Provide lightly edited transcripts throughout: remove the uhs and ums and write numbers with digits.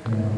Siap.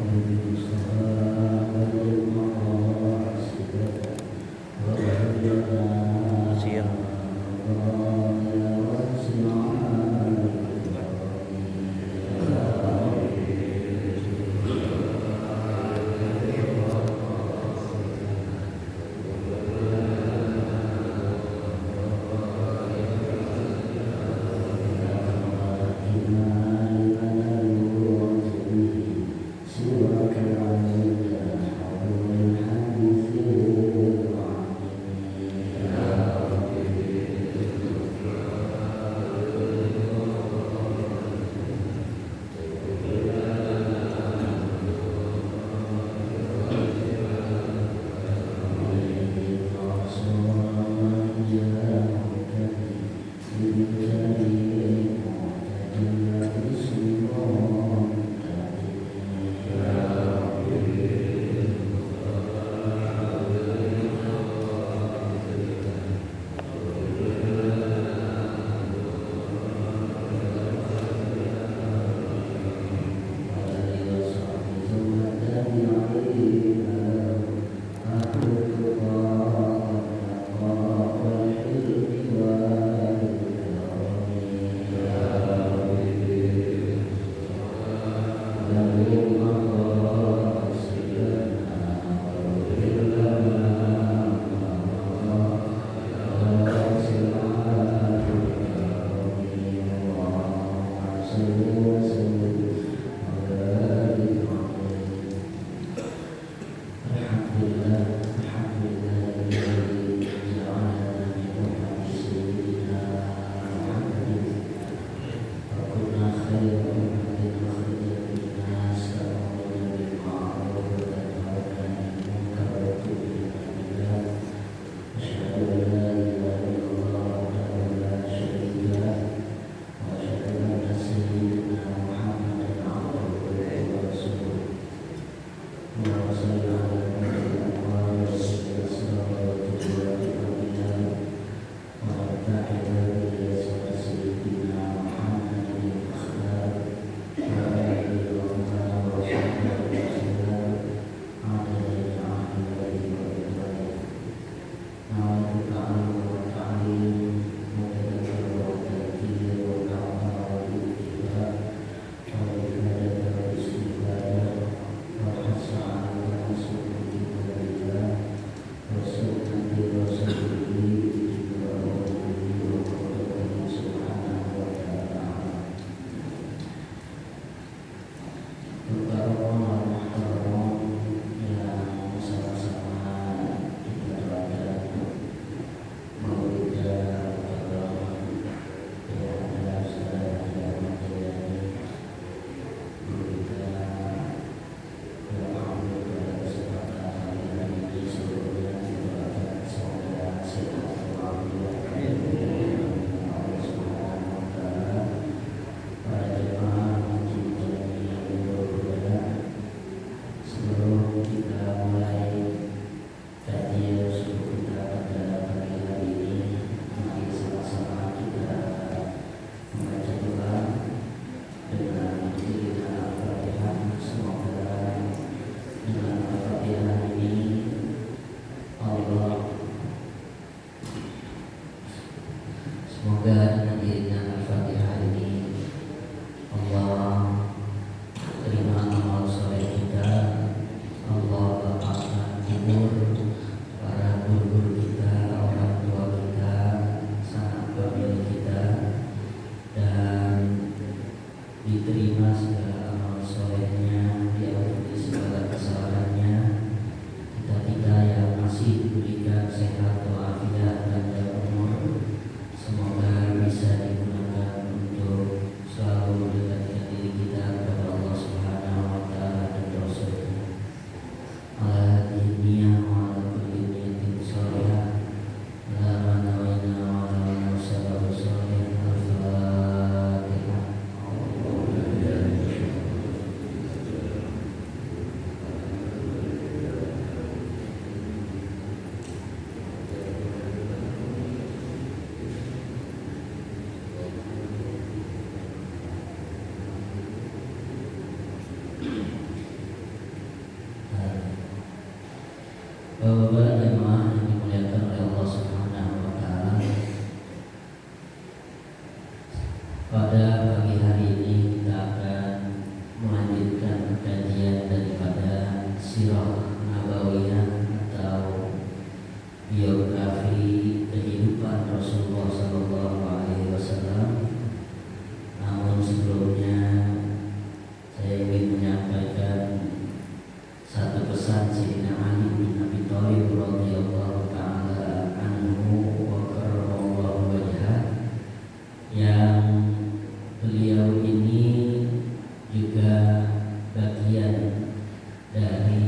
Bapak jemaah yang dimuliakan oleh Allah Subhanahu wa taala. Pada pagi hari ini kita akan melanjutkan kajian daripada Sirah Nabawiyah atau biografi kehidupan Rasulullah sallallahu alaihi wasallam. Namun sebelumnya saya ingin menyampaikan satu pesan Sayyidina Ali bin Abi Thalib radhiyallahu taala anhu wa karramallahu wajhah, yang beliau ini juga bagian dari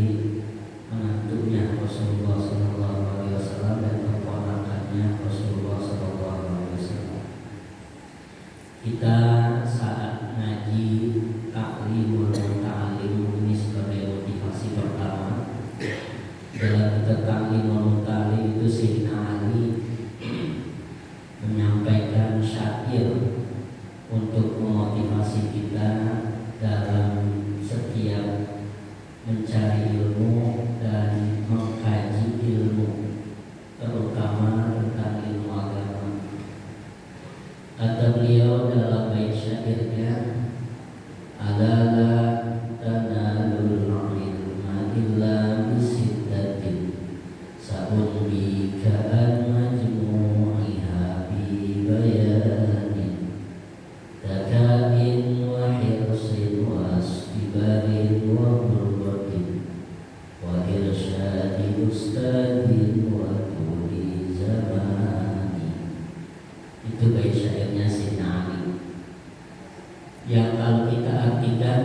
menantunya Rasulullah sallallahu alaihi wasallam dan keponakannya Rasulullah sallallahu alaihi wasallam. Kita saat ngaji taklim dan ta'lim ini sebagai motivasi pertama. Dalam kita taklim dan ta'lim itu Sayyidina Ali menyampaikan syair untuk memotivasi kita dalam setiap mencari ilmu dan mengkaji ilmu, terutama tentang ilmu agama. Kata beliau dalam bait syairnya, "Alala tanalul ilma illa bisiddatin sa'unbika an majmu'iha bi bayanin takain wa hirsin wa istibarin wa burbatin wa irsyadi ustadin wa tuli zamani." Itu bait syairnya Sayyidina Ali, yang kalau kita artikan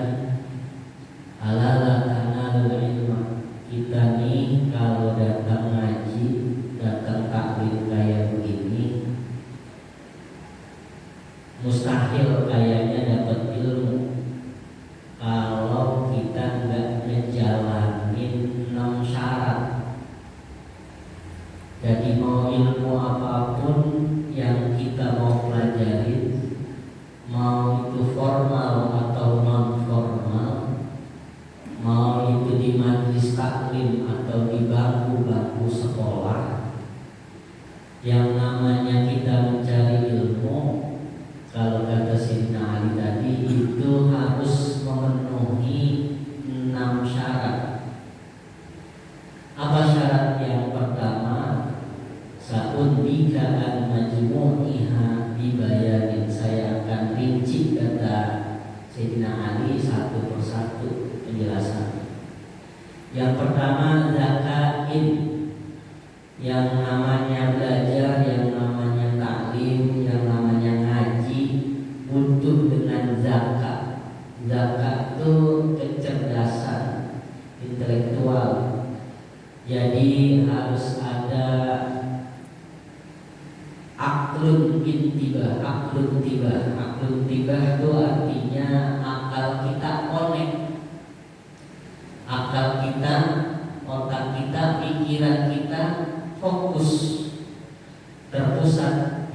alala tanalul ilma, kita nih kalau datang ngaji, datang taklim kayak begini, mustahil kayaknya dapat ilmu kalau kita nggak ngejalanin 6 syarat. Jadi mau ilmu apapun yang kita mau pelajarin, mau itu formal atau non formal, mau itu di majelis taklim atau di bangku-bangku sekolah, yang namanya kita mencari ilmu, kalau kata Sayyidina Ali tadi, itu harus memenuhi 6 syarat. Apa syarat yang pertama? Sa'unbika an majmu'iha bibayanin. Saya akan rinci, kata Sayyidina Ali, satu persatu penjelasan. Yang pertama zakain, yang namanya belajar, yang namanya taklim, yang namanya ngaji butuh dengan zakat. Zakat itu kecerdasan intelektual. Jadi harus ada aklun intibah. Aklun tibah itu artinya akal kita connect, akal kita, otak kita, pikiran kita fokus, terpusat.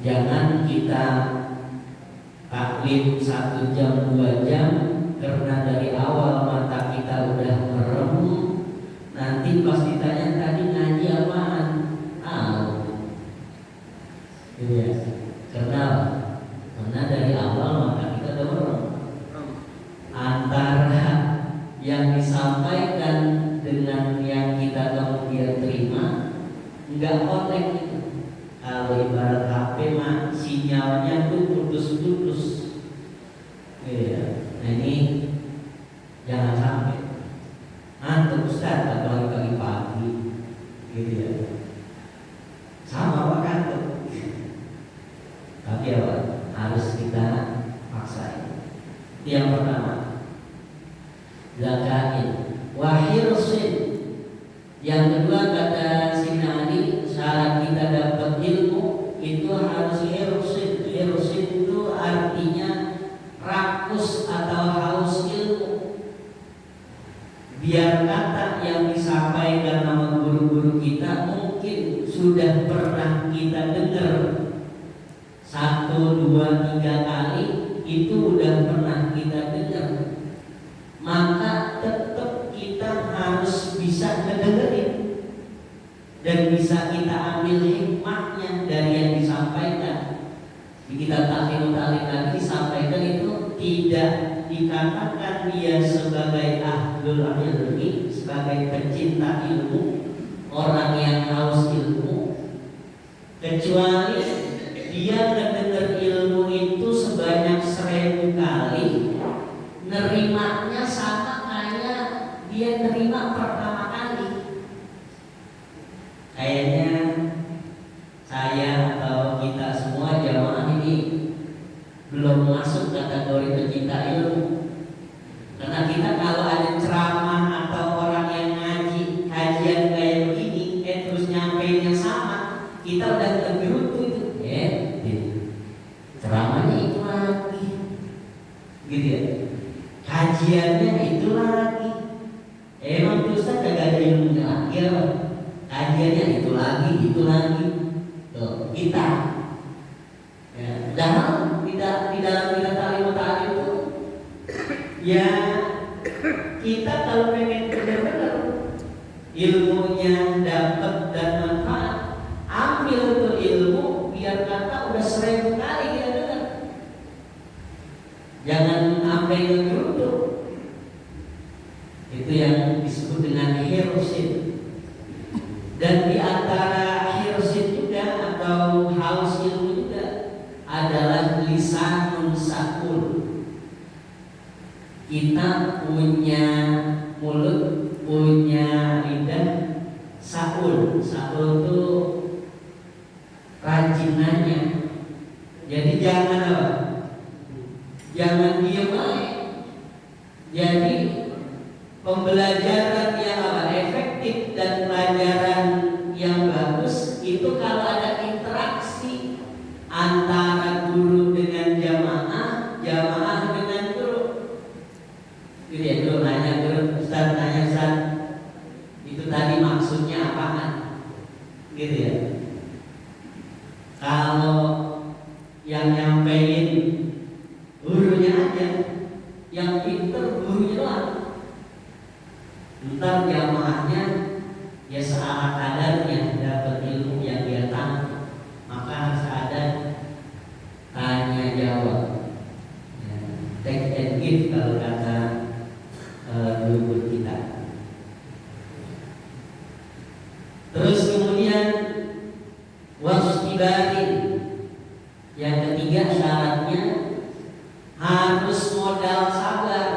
Jangan kita taklim 1 jam 2 jam karena dari awal mata kita udah merem, nanti pas ditanya tadi ngaji apaan, gitu ya. Karena dari awal mata kita udah merem. Antara yang disampaikan dengan yang kita kemudian terima nggak connect itu. Kalau ibarat HP mah sinyalnya tuh putus-putus. Iya. Nah ini jangan sampai ngantuk Ustaz, apalagi pagi-pagi, gitu ya. Sama Pak ngantuk. Tapi apa? Harus kita paksain. Itu yang pertama. Zakain wahirsin. Yang kedua kata Sayyidina Ali, syarat kita dapat ilmu itu harus hirsin. Hirsin itu artinya rakus atau haus ilmu. Biar kata yang disampaikan sama guru-guru kita mungkin sudah pernah kita dengar 1, 2, 3 kali, itu udah pernah kita dengar, maka tetap kita harus bisa mendengar tidak dikatakan dia sebagai ahlul ilmi, sebagai pecinta ilmu, orang yang haus ilmu, kecuali dia mendengar ilmu itu sebanyak 1000 kali, nerimanya sama kayak dia nerima pertama kali. Kayaknya saya atau kita semua jamaah ini belum masuk kategori pecinta ilmu. Karena kita kalau ada ceramah atau orang yang ngaji kajian kayak begini, terus nyampeinnya sama, kita udah tergerutu itu. Ceramahnya itu lagi, gitu ya. Kajiannya itu lagi. Emang tuh Ustaz kagak ada ilmunya lagi apa? Kajiannya itu lagi. Tuh, kita. Ya, dalam di dalam kita ta'lim itu ya kita kalau pengen benar-benar ilmunya dapat dan manfaat, ambil tuh ilmu biar kata udah 1000 kali kita dengar. Jangan sampai ngegeruduk. Itu yang disebut dengan hirsid. Dan di antara hirsid juga atau haus ilmu juga adalah lisanun sakul. Kita punya mulut, punya lidah sakul. Sakul itu rajin nanya. Jadi jangan apa? Jangan diam aja. Jadi pembelajaran yang efektif dan pelajaran yang bagus itu kalau ada interaksi antara guru dengan jamaah, jamaah dengan guru. Gitu ya, guru nanya guru, Ustaz nanya Ustaz, itu tadi maksudnya apaan? Gitu ya. Kalau yang nyampein gurunya aja, yang pinter gurunya doang. Ntar jamaahnya ya searah kadarnya dapat ilmu yang dia tahu, maka harus ada tanya jawab, ya, take and give kalau kata guru kita. Terus kemudian wastibarin, yang ketiga syaratnya harus modal sabar.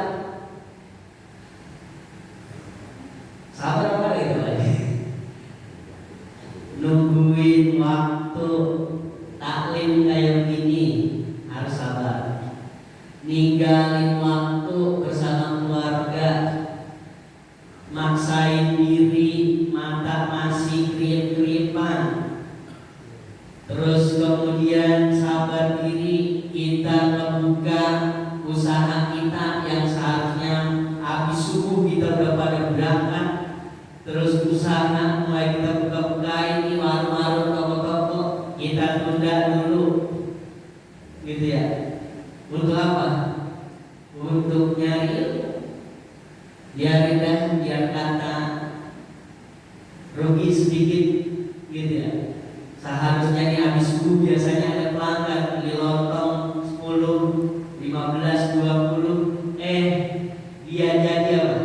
Sabar apa itu lagi? Nungguin waktu taklim kayak gini harus sabar. Ninggalin waktu bersama keluarga, maksain diri, mata masih kriip-kriipan. Terus kemudian sabar diri kita membuka usaha kita yang seharusnya habis subuh kita udah pada berangkat. Terus usaha mulai kita buka-buka ini warung-warung, toko-toko kita tunda dulu, gitu ya. Untuk apa? Untuk nyari ilmu. Biar kata rugi sedikit, gitu ya. Seharusnya ini habis subuh biasanya ada pelanggan beli lontong 10, 15, 20. Dia jadi apa?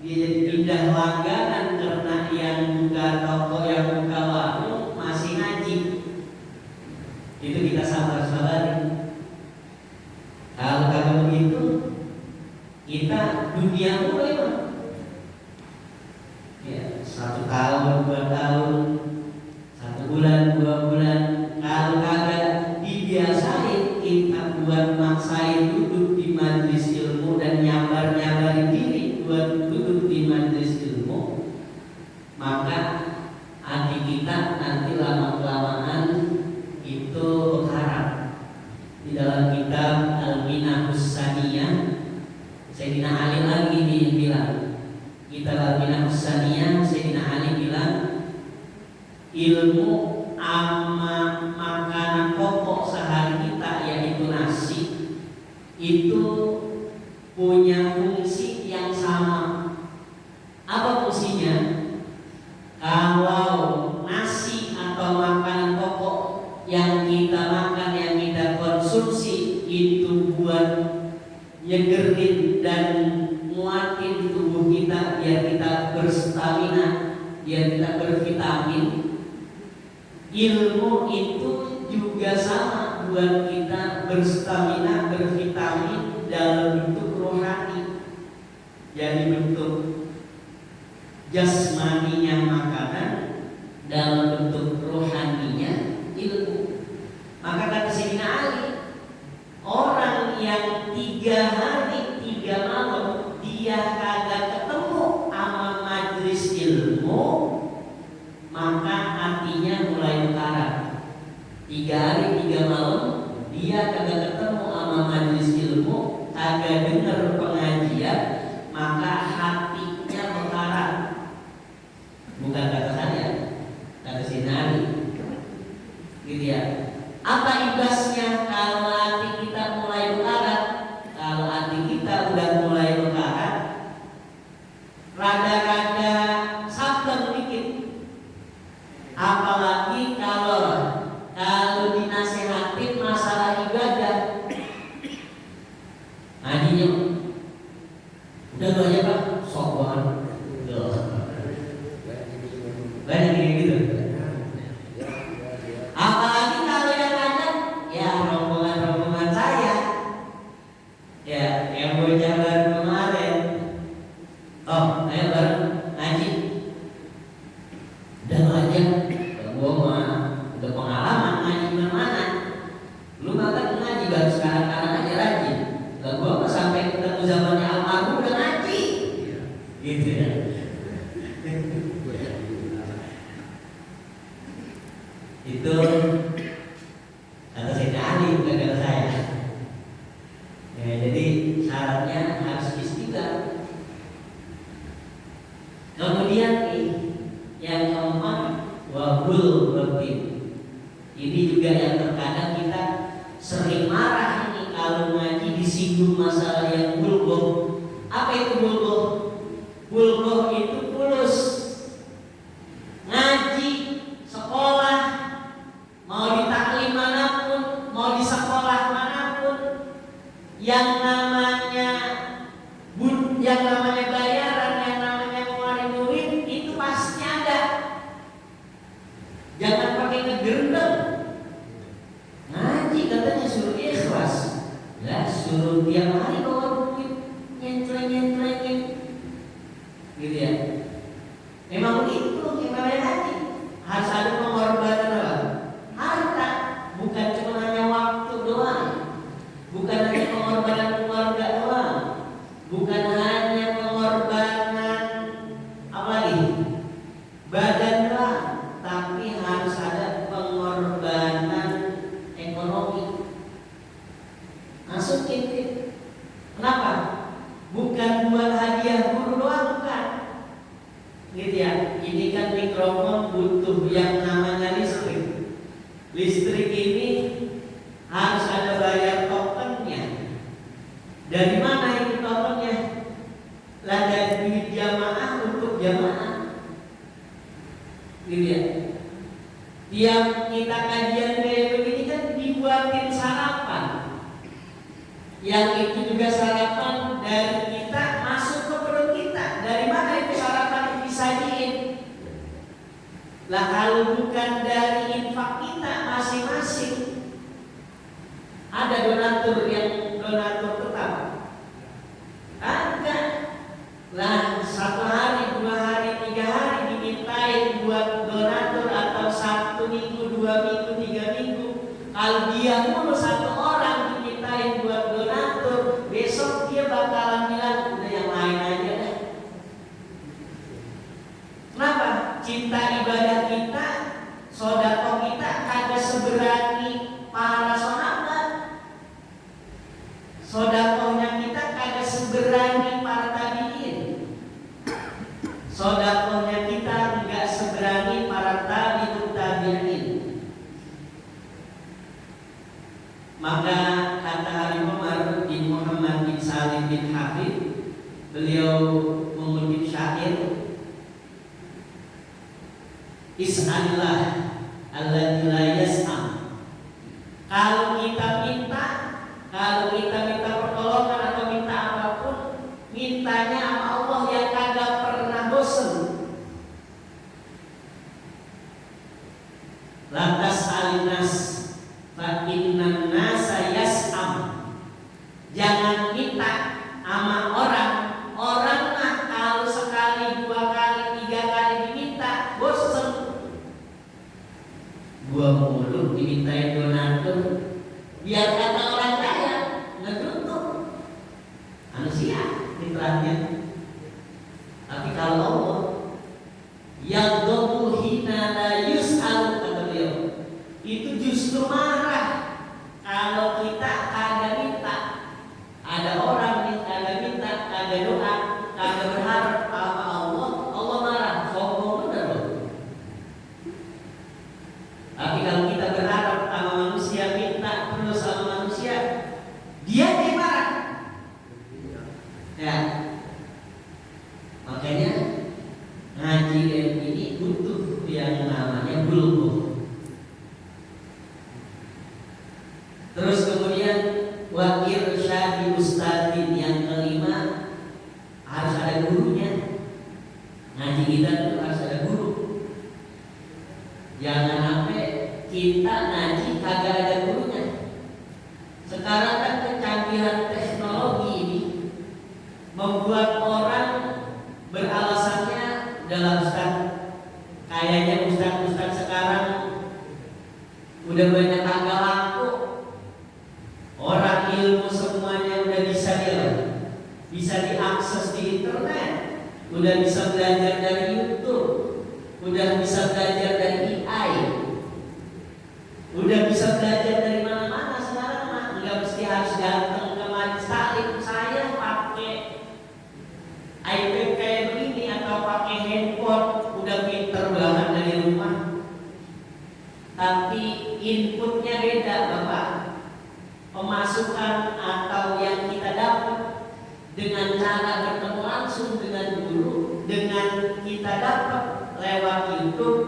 Dia jadi pindah langganan karena yang buka toko, yang buka warung masih ngaji. Itu kita sabar-sabarin. Kalau kagak begitu, kita dunia mulai ya 1 tahun, 2 tahun, 1 bulan, 2 bulan. Kalau kagak dibiasain kita buat maksain duduk di majelis ilmu dan nyabar-nyabarin diri buat duduk di majelis ilmu, maka hati kita nanti lama-kelamaan itu berharap. Di dalam kitab Al-Minahus Saniyah, Sayyidina Ali lagi bilang, kitab Al-Minahus Saniyah, Sayyidina Ali bilang, ilmu ama makanan pokok sehari kita yaitu nasi itu punya fungsi yang sama. Apa fungsinya? Kalau nasi atau makanan pokok yang kita makan, yang kita konsumsi itu buat nyegerin dan nguatin tubuh kita biar kita berstamina, biar kita bervitamin. Ilmu itu juga sama buat kita berstamina, bervitamin dalam bentuk rohani. Jadi bentuk jasmaninya makanan, dalam bentuk rohaninya ilmu. Maka kata Sayyidina Ali, orang yang 3 hari 3 malam dia kagak ketemu sama majelis ilmu, maka hatinya mulai berkarat. 3 hari 3 malam dia kagak ketemu sama majelis ilmu, kagak dengar pengajian, maka hatinya berkarat. Bukan kata saya, kata Sinari, gitu ya. Apa ibasnya kalau hati kita mulai berkarat? Kalau hati kita udah mulai berkarat, rada-rada sabar dikit. Apalagi kalau dinasehatin masalah ibadah, ngajinya udah banyak Pak, sok banget. Banyak kayak gitu. Apalagi kalau yang ada ya rombongan saya, ya yang bocah baru kemarin. Oh, ayo bareng ngaji. Udah aja, gua mah udah pengalaman ngaji mana-mana. Lu bahkan ngaji baru sekarang aja rajin. Gua mah sampai ketemu zamannya almarhum udah ngaji. Gitu ya. Itu kata Sayyidina Ali, bukan kata saya. Ya, jadi syaratnya harus istiqamah. Kemudian yang keempat, wabul rutin. Ini juga yang terkadang kita sering marah ini kalau ngaji disinggung masalah yang bulgoh. Apa itu bulgoh? Bulgoh itu fulus. Ngaji, sekolah, mau di taklim manapun, mau di sekolah manapun, yang namanya bayaran, yang namanya ngeluarin duit itu pasti ada. Jangan pakai ngegendeng. Ngaji katanya suruh ikhlas, lah suruh tiap hari bawa duit nyentreng-nyentrengin, gitu ya. Memang begitu gimana ngaji, harus ada pengorbanan apa? Harta, bukan cuma hanya waktu doang, bukan hanya pengorbanan keluarga doang, bukan hanya pengorbanan apa lagi? Badan doang, tapi harus ada pengorbanan ekonomi. Masukin. Kenapa? Bukan buat hadiah guru doang, bukan. Gitu ya. Ini kan mikrofon butuh yang namanya listrik. Listrik ini harus ada bayar tokennya. Dari mana ini tokennya? Lah dari duit jamaah untuk jamaah. Gitu ya. Tiap kita kajian kayak begini kan dibuatin sarapan. Yang itu juga sarapan dari kita masuk ke perut kita. Dari mana itu sarapan disajiin? Lah kalau bukan dari infak kita masing-masing, ada donatur yang donatur tetap. Ada. Lah 1 hari, 2 hari, 3 hari dimintain buat donatur atau 1 minggu, 2 minggu, 3 minggu. Kalau dia mulu 1 orang dimintain buat donatur, besok dia bakalan bilang udah yang lain aja deh. Kenapa? Cinta ibadah kita, sedekah kita kagak seberani para sahabat. Sedekahnya kita kagak seberani para tabi'in. Sedekahnya kita enggak seberani para tabi'ut tabi'in. Maka kata Habib Umar bin Muhammad bin Salim bin Hafid, beliau mengutip syair, Is'alillah alladzi la yas'am. Kalau kita minta pertolongan atau minta apa fitrahnya. Tapi kalau Allah yang hina la yus'alu, kata beliau, itu justru marah kalau kita kagak minta. Ada orang nih kagak minta, kagak doa, kagak berharap sama Allah, Allah marah. Sombong bener loh. Tapi kalau kita berharap sama manusia, minta terus sama manusia, dia marah. Ya, makanya ngaji ini butuh yang namanya bulgh. Terus kemudian wa irsyadi ustadzin, yang kelima harus ada gurunya. Ngaji kita itu harus ada guru. Jangan sampai kita ngaji kagak ada gurunya. Sekarang kan kecanggihan teknologi ini membuat orang beralasannya dalam Ustaz. Kayaknya Ustaz sekarang udah banyak tanggal laku. Orang ilmu semuanya udah bisa diakses di internet, udah bisa belajar dari YouTube, udah bisa belajar dari AI, udah bisa belajar dari mana-mana sekarang mah. Nggak mesti harus datang ke majelis taklim. Saya pakai iPad kayak begini atau pakai handphone, udah pinter banget dari rumah. Tapi inputnya beda, Bapak. Pemasukan atau yang kita dapat dengan cara bertemu langsung dengan guru, dengan kita dapat lewat YouTube,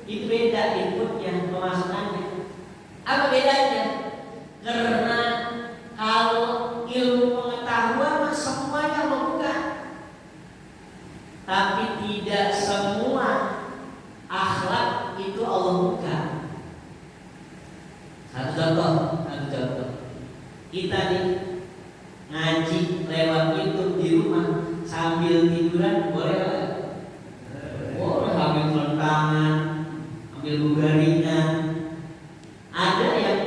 itu beda inputnya, pemasukannya. Apa bedanya? Karena kalau ilmu pengetahuan semuanya membuka, tapi tidak semua akhlak itu Allah buka. Satu contoh. Kita nih ngaji lewat YouTube di rumah sambil tiduran, boleh nggak? Boleh, ambil tangan, ambil bugaringan. Ada yang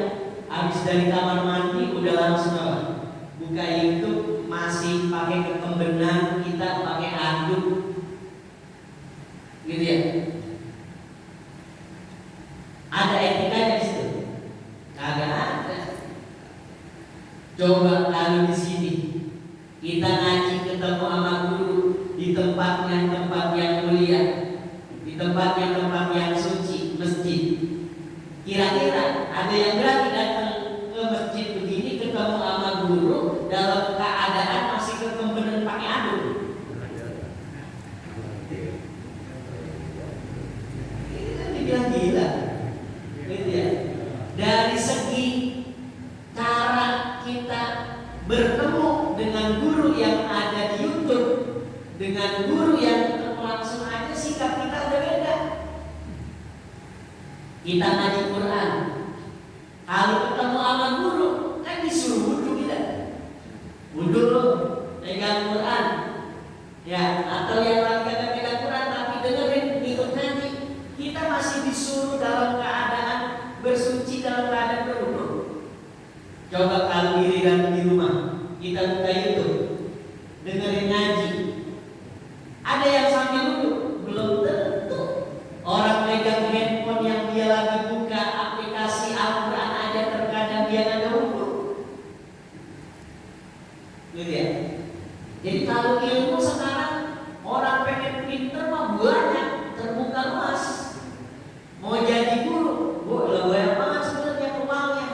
habis dari kamar mandi udah langsung buka YouTube, masih pakai kekembenan, kita pakai anduk, gitu ya. Ada etikanya di situ? Kagak ada. Coba kalau di sini kita ngaji ketemu sama guru di tempat yang mulia, di tempat yang suci, masjid. Kira-kira ada yang berani datang ke masjid begini ketemu sama guru dalam keadaan masih kekembenan pakai anduk? Ini kan dibilang gila, gitu ya. Dari segi cara kita bertemu dengan guru yang ada di YouTube, dengan guru yang ketemu langsung aja, sikap kita udah beda. Kita ngaji Quran, kalau ketemu sama guru kan disuruh wudhu, kita wudhu loh, pegang Quran, ya, atau yang lagi ada pegang Quran tapi dengerin ikut ngaji, kita masih disuruh dalam keadaan bersuci, dalam keadaan berwudhu. Coba kalau giliran di rumah kita buka YouTube, dengerin ngaji, ada yang sambil duduk? Belum tentu. Orang pegang handphone yang dia lagi buka aplikasi Al-Quran aja terkadang dia nggak ada wudhu, gitu ya. Jadi kalau ilmu sekarang orang pengen pinter mah banyak, terbuka luas. Mau jadi guru, banyak banget sebenarnya peluangnya.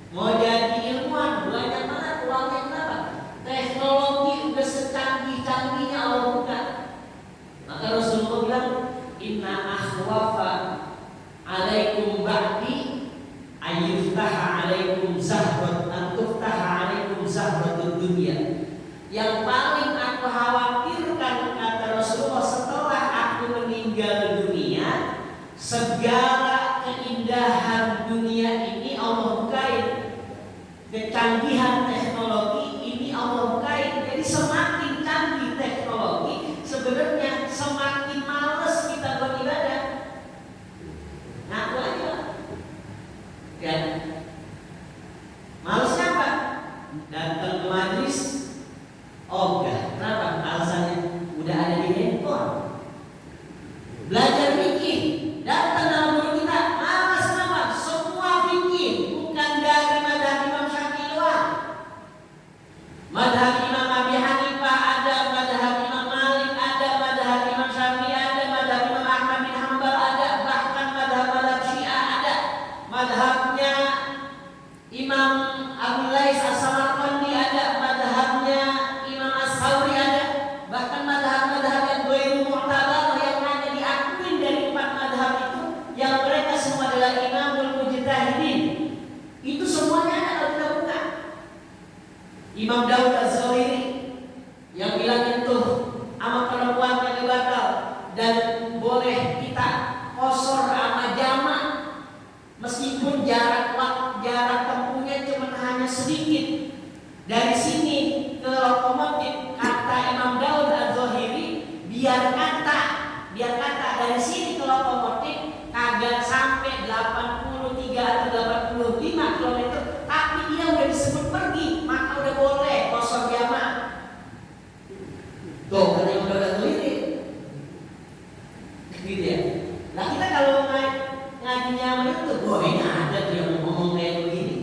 Mau jadi ilmuwan, banyak banget peluangnya. Kenapa? Teknologi udah secanggih-canggihnya Allah buka. Maka Rasulullah bilang, inna akhwafa alaikum ba'di ayyuftaha alaikum zahrat antuftaha alaikum zahratud dunia. Yang paling aku khawatirkan, kata Rasulullah, setelah aku meninggal dunia, segala keindahan dunia ini Allah bukain. Kecanggihan teknologi ini Allah bukain. Jadi semakin canggih teknologi, sebenarnya semakin males kita beribadah. Ngaku aja, ya. Malesnya apa? Datang ke majelis, oh 83 atau 85 kilometer, tapi dia udah disebut pergi, maka udah boleh kosor jamaah. Tuh, karena yang udah keliling, gitu ya. Nah kita kalau ngaji nyaman itu, wah ini ada tuh yang ngomong kayak begini.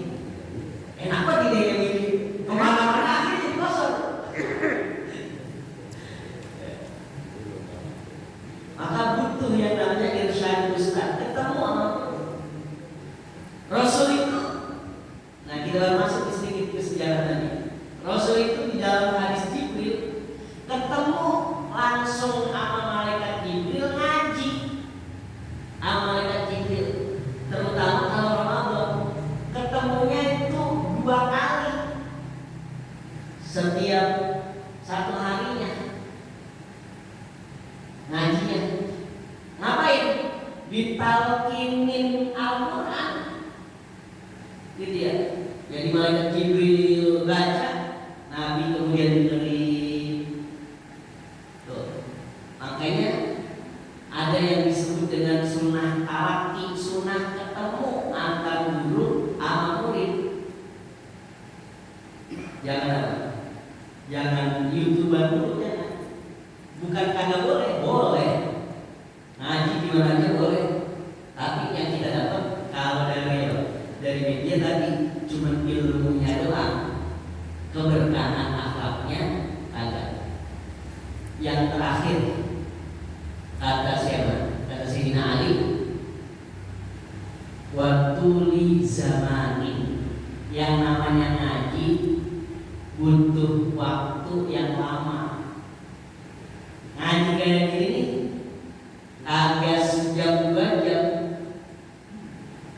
Enak banget ide yang ini. Kemana-mana akhirnya kosor. Maka butuh yang namanya irsyad ustaz. Ketemu sama Rasul itu. Nah kita masuk sedikit ke sejarah tadi. Rasul itu di dalam hadis Jibril ketemu langsung sama malaikat Jibril ngaji. Sama malaikat Jibril. Terutama kalau Ramadan ketemunya itu 2 kali setiap 1 harinya. Ngajinya ngapain? Ditalkinin Al-Quran, gitu ya. Jadi malaikat Jibril baca, Nabi kemudian dengerin. Tuh, makanya ada yang disebut dengan sunnah talaki, sunnah ketemu antar guru sama murid. Jangan apa? Jangan YouTuber dulu, jangan. Bukan kagak boleh, boleh. Ngaji di mana aja boleh. Tapi yang kita dapat kalau dari media tadi cuma ilmunya doang, keberkahan akhlaknya kagak. Yang terakhir kata siapa? Kata Sayyidina Ali, watuli zamani. Yang namanya ngaji butuh waktu yang lama. Ngaji kayak gini agak sejam 2 jam.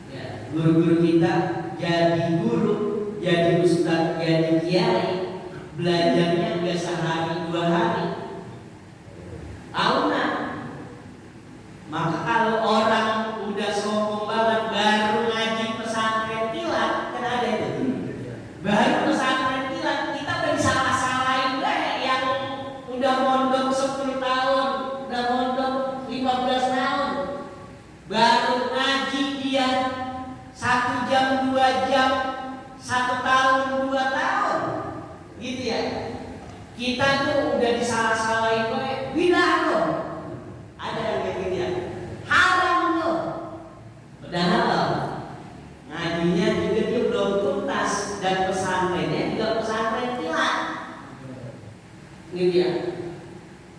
Ya, guru-guru kita jadi guru, jadi ustaz, jadi kiai, belajarnya enggak sehari 2 hari. Tahunan. Maka kalau orang udah sombong banget baru ngaji pesantren kilat, kan ada itu. Baru pesantren kilat kita udah disalah-salahin yang udah mondok 10 tahun, udah mondok 15 tahun, baru ngaji dia 1 jam 2 jam 1 tahun 2 tahun, gitu ya. Kita tuh udah disalah-salahin bidah loh, ada yang kayak gitu ya, haram loh, udah halal. Ngajinya juga dia belum tuntas dan pesantrennya juga pesantren kilat, gitu ya.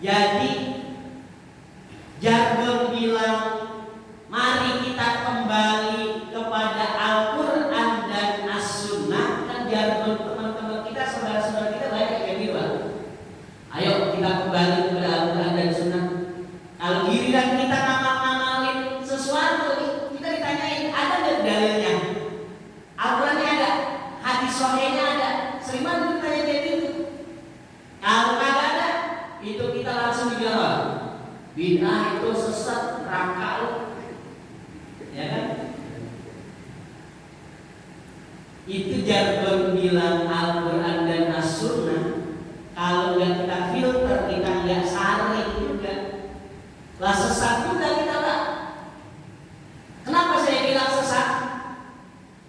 Jadi jargon bilang mari kita kembali kepada Al-Quran dan As-Sunnah, kan jargon teman-teman kita, saudara-saudara kita banyak yang bilang ayo kita kembali kepada Al-Quran dan Sunnah. Kalau giliran kita ngamal-ngamalin sesuatu, kita ditanyain ada nggak dalilnya? Al-Qurannya ada, hadis sahihnya ada, sering banget ditanya kayak gitu. Kalau kagak ada, itu kita langsung dijawab bid'ah, itu sesat, neraka lu, ya kan? Itu jargon bilang Al-Quran dan As-Sunnah. Kalau nggak kita filter, kita nggak saring juga, lah sesat juga kita lah. Kenapa saya bilang sesat?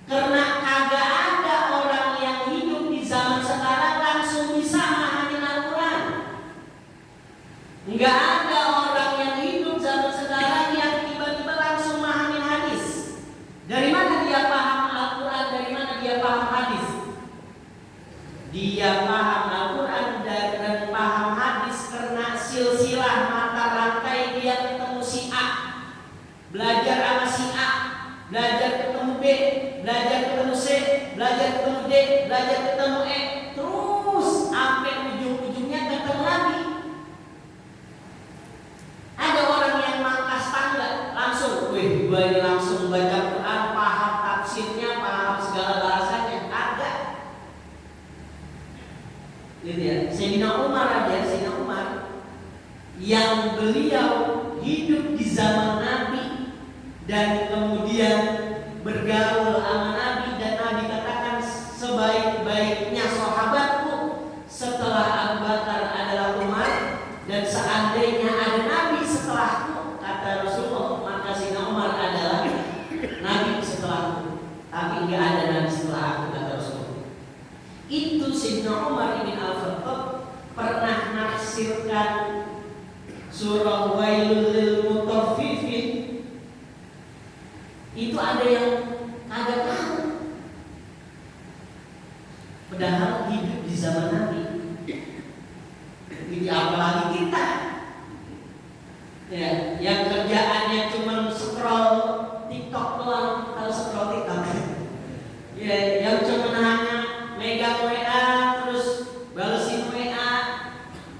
Karena kagak ada orang yang hidup di zaman sekarang langsung bisa memahami Al-Quran. Nggak ada orang yang hidup zaman sekarang yang tiba-tiba langsung memahami hadis. Dari mana dia paham Al-Quran? Dari mana dia paham hadis? Dia paham Al-Quran dan paham hadis karena silsilah mata rantai dia ketemu si A, belajar sama si A, belajar ketemu B, belajar ketemu C, belajar ketemu D, belajar ketemu E, terus sampai ujung-ujungnya ketemu lagi. Ada orang yang mangkas tangga langsung, wih, gua ini langsung baca Quran, paham tafsirnya, paham segala bahasanya, kagak. Gitu ya. Sayyidina Umar aja, Sayyidina Umar yang beliau hidup di zaman Nabi dan kemudian bergaul sama Nabi, dan Nabi katakan sebaik-baiknya sahabatku setelah Abu Bakar adalah Umar, dan seandainya ada Nabi setelahku, kata Rasulullah, maka Sayyidina Umar adalah Sayyidina Umar bin Al-Khattab pernah menafsirkan surah Wailul lil Mutaffifin. Itu ada yang kagak tahu. Padahal hidup di zaman Nabi. Jadi apalagi kita, ya, yang kerjaannya cuma scroll TikTok doang. Kalau scroll TikTok, ya, yang cuma hanya megang WA terus balesin WA,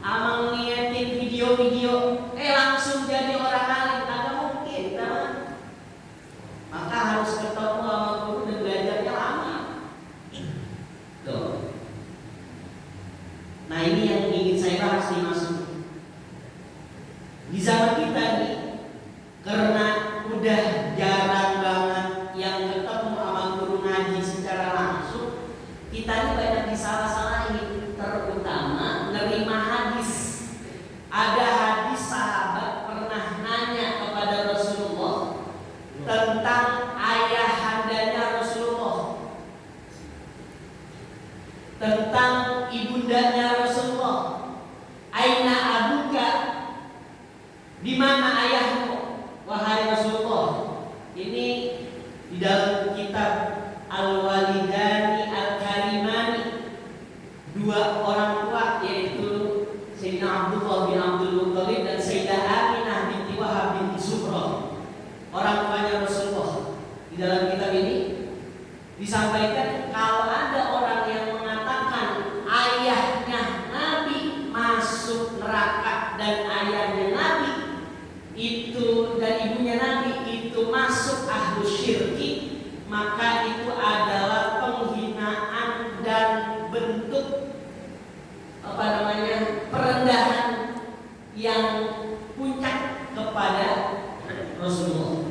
ama ngeliatin video-video, langsung jadi orang alim. Kagak mungkin, kan? Maka harus ketemu sama guru dan belajarnya lama. Tuh. Nah, ini yang ingin saya bahas nih, masuk di zaman kita nih, karena udah jarang banget yang ketemu sama guru ngaji secara langsung, kita ini banyak disalah-salahin, terutama nerima hadis. Ada hadis sahabat pernah nanya kepada Rasulullah tentang ayahandanya Rasulullah, tentang ibundanya Rasulullah. Aina abuka, di mana ayahmu wahai Rasulullah? Ini di dalam kitab Al-Walidani Al-Karimani, dua orang tua yaitu Sayyidina Abdullah bin Abdul Muttalib dan Sayyidah Aminah binti Wahab binti Sufrah, orang tuanya Rasulullah. Di dalam kitab ini disampaikan kalau ada orang yang mengatakan ayahnya Nabi masuk neraka dan ayahnya Nabi itu dan ibunya Nabi itu masuk ahlu syirki, maka itu adalah penghinaan dan bentuk perendahan yang puncak kepada Rasulullah.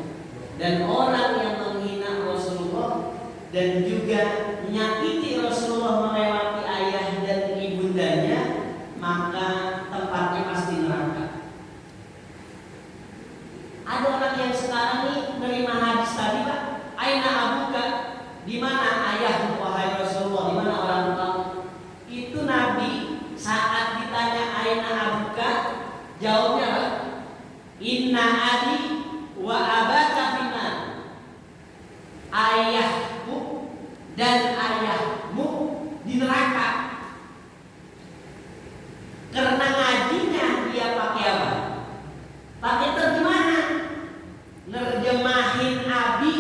Dan orang yang menghina Rasulullah dan juga menyakiti Rasulullah melewati ayah dan ibundanya, maka tempatnya pasti neraka. Ada orang yang sekarang nih menerima hadis tadi, Pak. Aina abuka, di mana ayahmu wahai Rasulullah, di mana orang tuamu? Itu Nabi saat ditanya aina abuka, jawabnya apa? Inna abi wa abaka finnar. Ayahku dan ayahmu di neraka. Karena ngajinya dia pakai apa? Pakai terjemahan. Nerjemahin abi,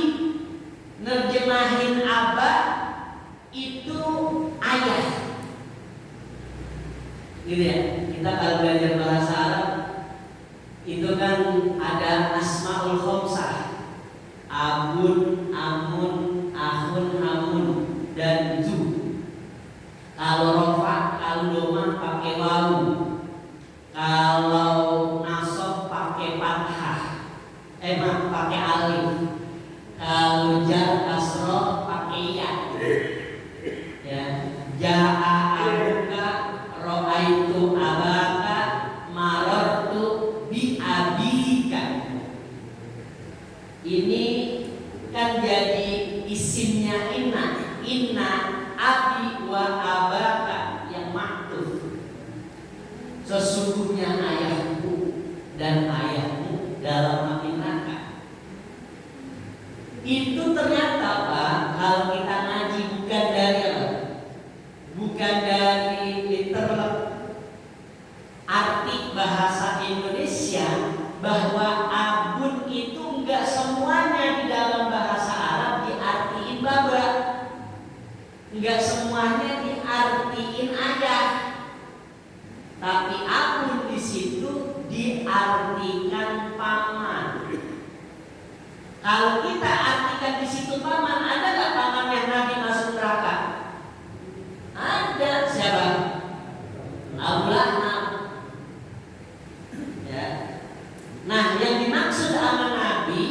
nerjemahin aba, itu ayah. Gitu ya. Kita kalau belajar bahasa Arab itu kan ada asmaul khamsah, abun, amun, ahun, hamun, dan zu. Kalau rofa, kalau doma pakai wawu, kalau nasab pakai fathah, pakai alif, kalau jar kasroh pakai ya. Ya, ja'a abuka, ro'aitu abaka, marartu bi abika. Ini kan jadi isimnya inna abi wa abaka yang maktuf. Sesungguhnya ayahku dan ayahmu dalam api neraka. Itu ternyata Pak, kalau kita ngaji bukan dari apa? Bukan dari literal arti bahasa Indonesia, bahwa abun itu enggak semuanya di dalam bahasa Arab diartiin baba, enggak semuanya diartiin ayah, tapi abun di situ diartikan paman. Kalau kita artikan di situ paman, ada nggak paman yang Nabi masuk neraka? Ada. Siapa? Abu Lahab. Ya. Nah, yang dimaksud sama Nabi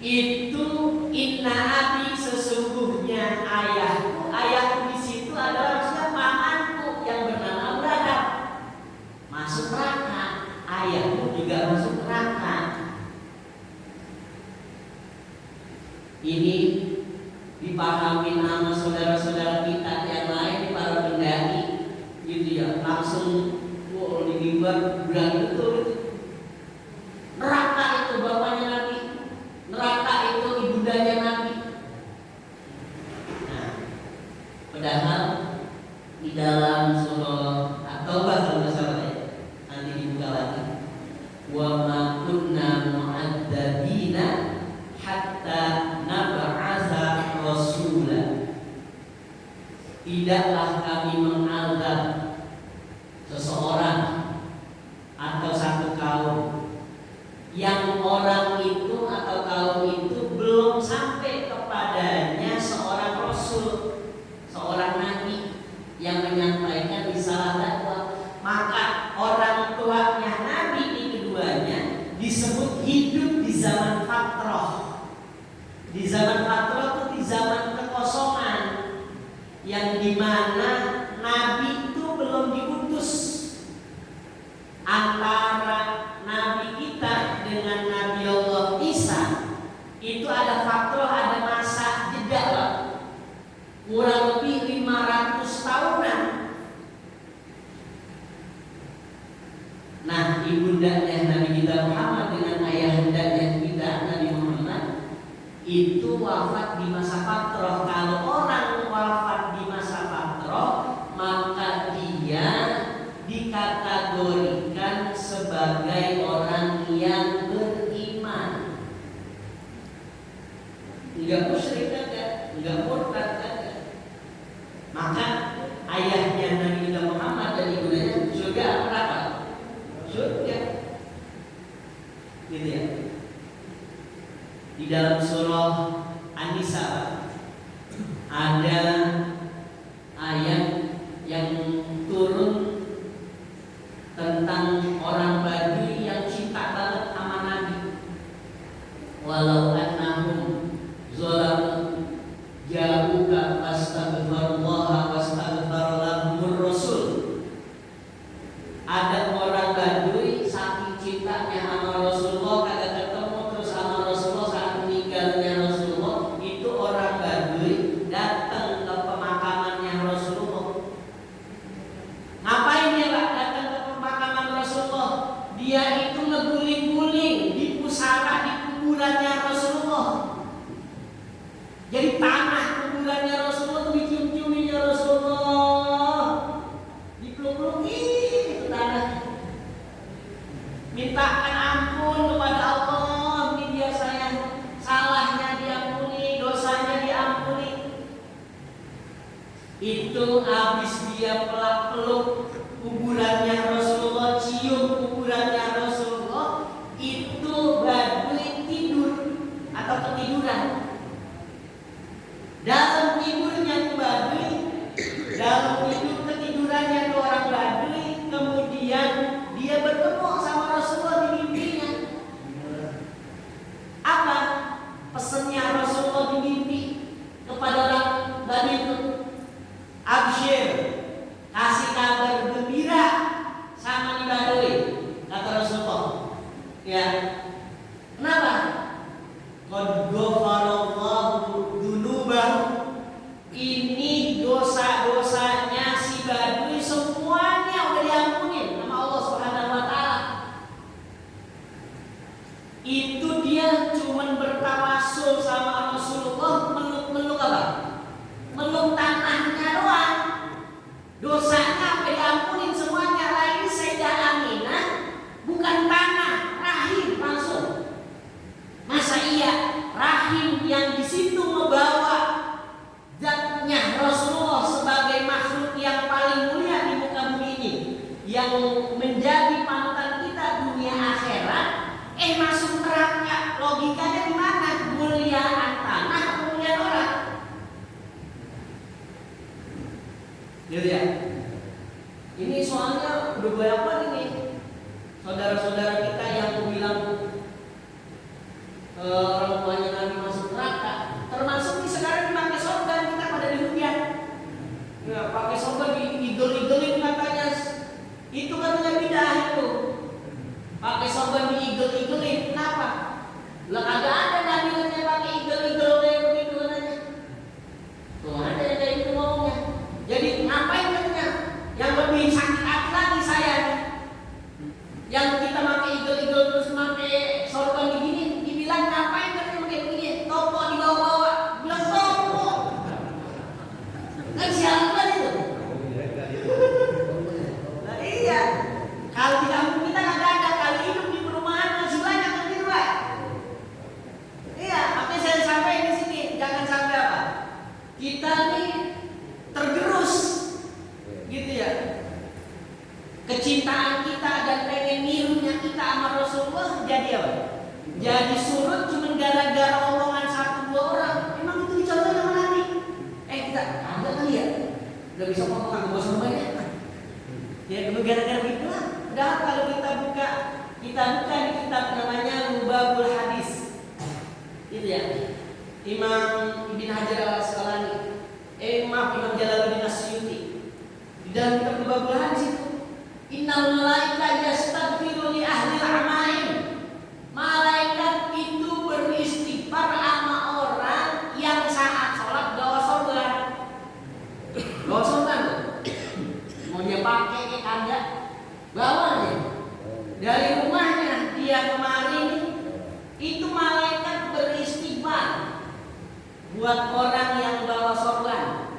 itu inna abi, sesungguhnya ayahku. Ayahku di situ adalah maksudnya pamanku yang bernama Abu Lahab. Masuk neraka. Ayahku juga masuk neraka. Ini dipahami sama saudara-saudara kita yang lain, para pendeta. dia langsung di mimbar bilang betul itu. Neraka itu bapaknya Nabi, neraka itu ibundanya Nabi. Nah, padahal di dalam surah At-Taubah kalau nggak salah ya, nanti dibuka lagi. Wa ma kunna mu'adzabina hatta nab'atsa rasula. Tidaklah kami mengazab seseorang atau satu kaum yang orang itu atau kaum itu belum sampai kepadanya seorang rasul, seorang nabi yang menyampaikan risalah dakwah. Maka orang tuanya nabi ini keduanya disebut hidup di zaman fatrah. Di zaman fatrah itu di zaman kekosongan yang dimana nabi itu belum diutus. Antara nabi kita dengan Nabi Allah Isa itu ada fatrah, ada masa jeda lah, kurang lebih 500 tahunan. Nah, ibundanya Nabi kita Muhammad dengan ayahandanya kita Nabi Muhammad itu wafat di masa fatrah. Kalau orang wafat di masa fatrah, maka dia dikategorikan sebagai orang yang beriman. Enggak musyrik kagak, enggak murtad kagak. Maka ayahnya Nabi kita Muhammad dan ibundanya surga apa neraka? Surga. Gitu ya. Di dalam surah An-Nisa ada ayat yang turun tentang orang Badui yang cinta banget sama Nabi. Walau annahum zalamu ja'uka fastaghfirullaha wastaghfara lahumur rasul. Ada orang Badui saking cintanya sama Rasulullah kagak ketemu, terus sama Rasulullah saat meninggalnya Rasulullah, itu orang Badui datang ke pemakamannya Rasulullah. Ngapain dia Pak datang ke pemakaman Rasulullah? Dia itu ngeguling-guling di pusara di kuburannya Rasulullah. Jadi tanah kuburannya Rasulullah itu dicium-ciuminya Rasulullah, dipeluk-pelukin itu tanah. Mintakan ampun kepada Allah, ini dia saya salahnya diampuni, dosanya diampuni. Itu habis dia peluk kuburannya Rasulullah, cium kuburannya Rasulullah, itu Badui tidur atau ketiduran. Dalam tidurnya tuh Badui, dalam tidur ketidurannya tuh orang Badui, kemudian dia bertemu sama Rasulullah di mimpinya. Apa pesannya Rasulullah di mimpi kepada orang Badui itu? Absyir, kasih kabar gembira sama di Badui, kata Rasulullah. Ya, kenapa? Qad ghafarallahu dzunubahu. Ini dosa-dosanya si Badui semuanya udah diampuni sama Allah Subhanahu wa taala. Itu dia cuman bertawasul sama Rasulullah, meluk-meluk apa? Meluk tanahnya doang. Dosanya apa diampunin semuanya. Lain Sayyidah Aminah bukan tanah, rahim langsung. Masa iya rahim yang di situ membawa zatnya Rasulullah sebagai makhluk yang paling mulia di muka bumi ini, yang menjadi panutan kita dunia akhirat, masuk neraka. Logikanya di mana? Muliaan tanah atau muliaan orang? Gitu ya. Ini soalnya udah banyak banget ini saudara-saudara kita yang bilang orang tuanya Nabi masuk neraka. Termasuk nih sekarang dipakai sorban, kita pada dihujat. Ya, pakai sorban diigel-igelin katanya. Itu katanya bidah itu. Pakai sorban diigel-igelin. Kenapa? Lah kagak ada nabi-nabi pakai igel-igel kayak begitu katanya. Tuh ada yang kayak itu ngomongnya. Jadi ngapain katanya? Yang lebih sakit kecintaan kita dan pengen nirunya kita sama Rasulullah jadi apa? Jadi surut cuma gara-gara omongan satu dua orang. Emang itu dicontohin sama Nabi? Kita ada kali ya? Udah bisa ngomong sama bos banyak. Ya gara-gara gitu lah. Padahal kalau kita buka di kitab namanya Lubabul Hadis. Itu ya. Imam Ibn Hajar Al-Asqalani. Imam Jalaluddin Asyuti. Di dalam kitab Lubabul Hadis itu, innal malaika yastaghfiru li ahli al-amain. Malaikat itu beristighfar sama orang yang saat sholat bawa sorban. Bawa sorban tuh. Mau dia pakai kayak kagak, bawa nih. Dari rumahnya dia kemarin itu malaikat beristighfar buat orang yang bawa sorban.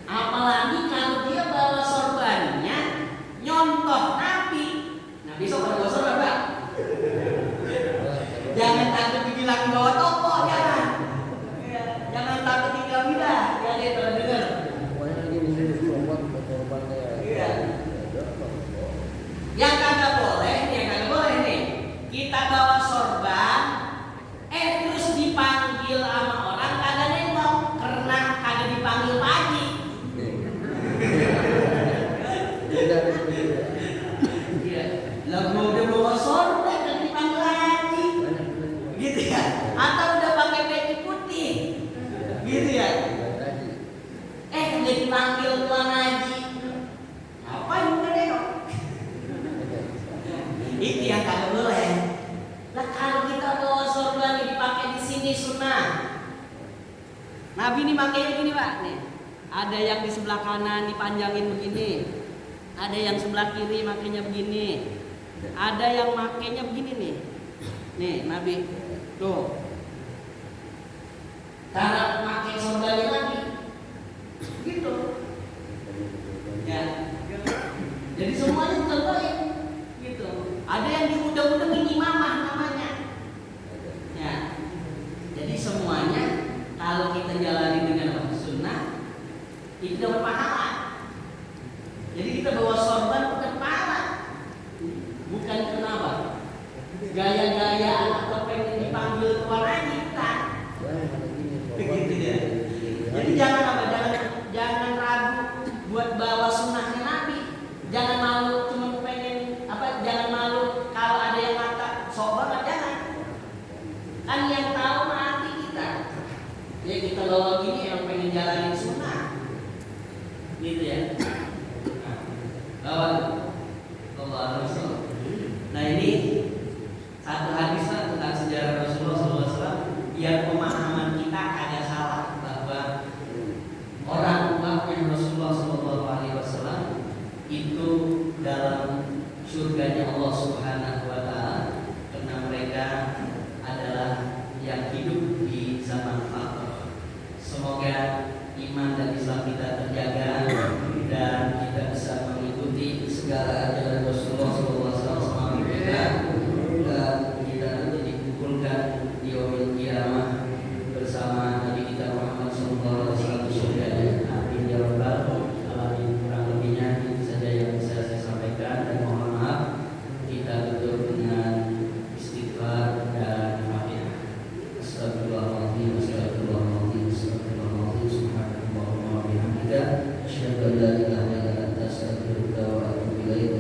Apalagi kalau dia bawa sorbannya nyontoh Nabi. Nabi sok bawa sorban, Pak. Jangan takut dibilang bawa toko, jangan. Jangan takut tinggal bidah, ya dia dengar. Iya. Yang kagak boleh nih. Kita bawa sorban, terus dipanggil sama orang kagak nengok karena kagak dipanggil pagi. Iya. Lalu udah bawa sorban dan dipanggil lagi, gitu ya? Atau udah pakai peci putih, gitu ya? Udah dipanggil tuan haji, apa yang udah nengok? Itu yang kagak boleh. Lah kalau kita bawa sorban yang dipakai di sini sunnah. Nabi ini makanya begini Pak, nih. Ada yang di sebelah kanan dipanjangin begini. Ada yang sebelah kiri makanya begini. Ada yang makainya begini nih. Nih, Nabi. Tuh. Cara pakai sorbannya Nabi. Gitu. Ya. Jadi semuanya contohin. Gitu. Ada yang diundang-undang ini mamah namanya. Ya. Jadi semuanya kalau kita jalani dengan sunnah itu dapat pahala. Jadi kita bawa sorban bukan pahala, bukan kenapa gaya-gayaan atau pengen dipanggil tuan haji kita. Begitu ya. Jadi jangan ragu buat bawa sunnahnya Nabi. Jangan malu cuma pengen jangan malu kalau ada yang kata sok banget, jangan. Kan yang tahu hati kita. Ya kita bawa gini yang pengen jalanin sunnah. Gitu ya. Allah Rasul. Nah ini satu hadis tentang sejarah Rasulullah SAW biar pemahaman kita agak salah bahwa orang umatnya Rasulullah SAW itu dalam surganya Allah Subhanahu Wa Taala karena mereka adalah yang hidup di zaman fakir. Semoga iman dan Islam kita terjaga dan kita bisa mengikuti segala ajaran Rasulullah SAW dan kita nanti dikumpulkan di yaumil qiyamah bersama Nabi kita Muhammad SAW surganya. Amin ya rabbal alamin. Kurang lebihnya itu saja yang bisa saya sampaikan dan mohon maaf kita tutup dengan istighfar dan Fatihah. Astagfirullahaladzim, astagfirullahaladzim, astagfirullahaladzim, subhanallah wa bihamdika, asyhadu an la ilaha illa anta, astaghfiruka wa atubu ilaik.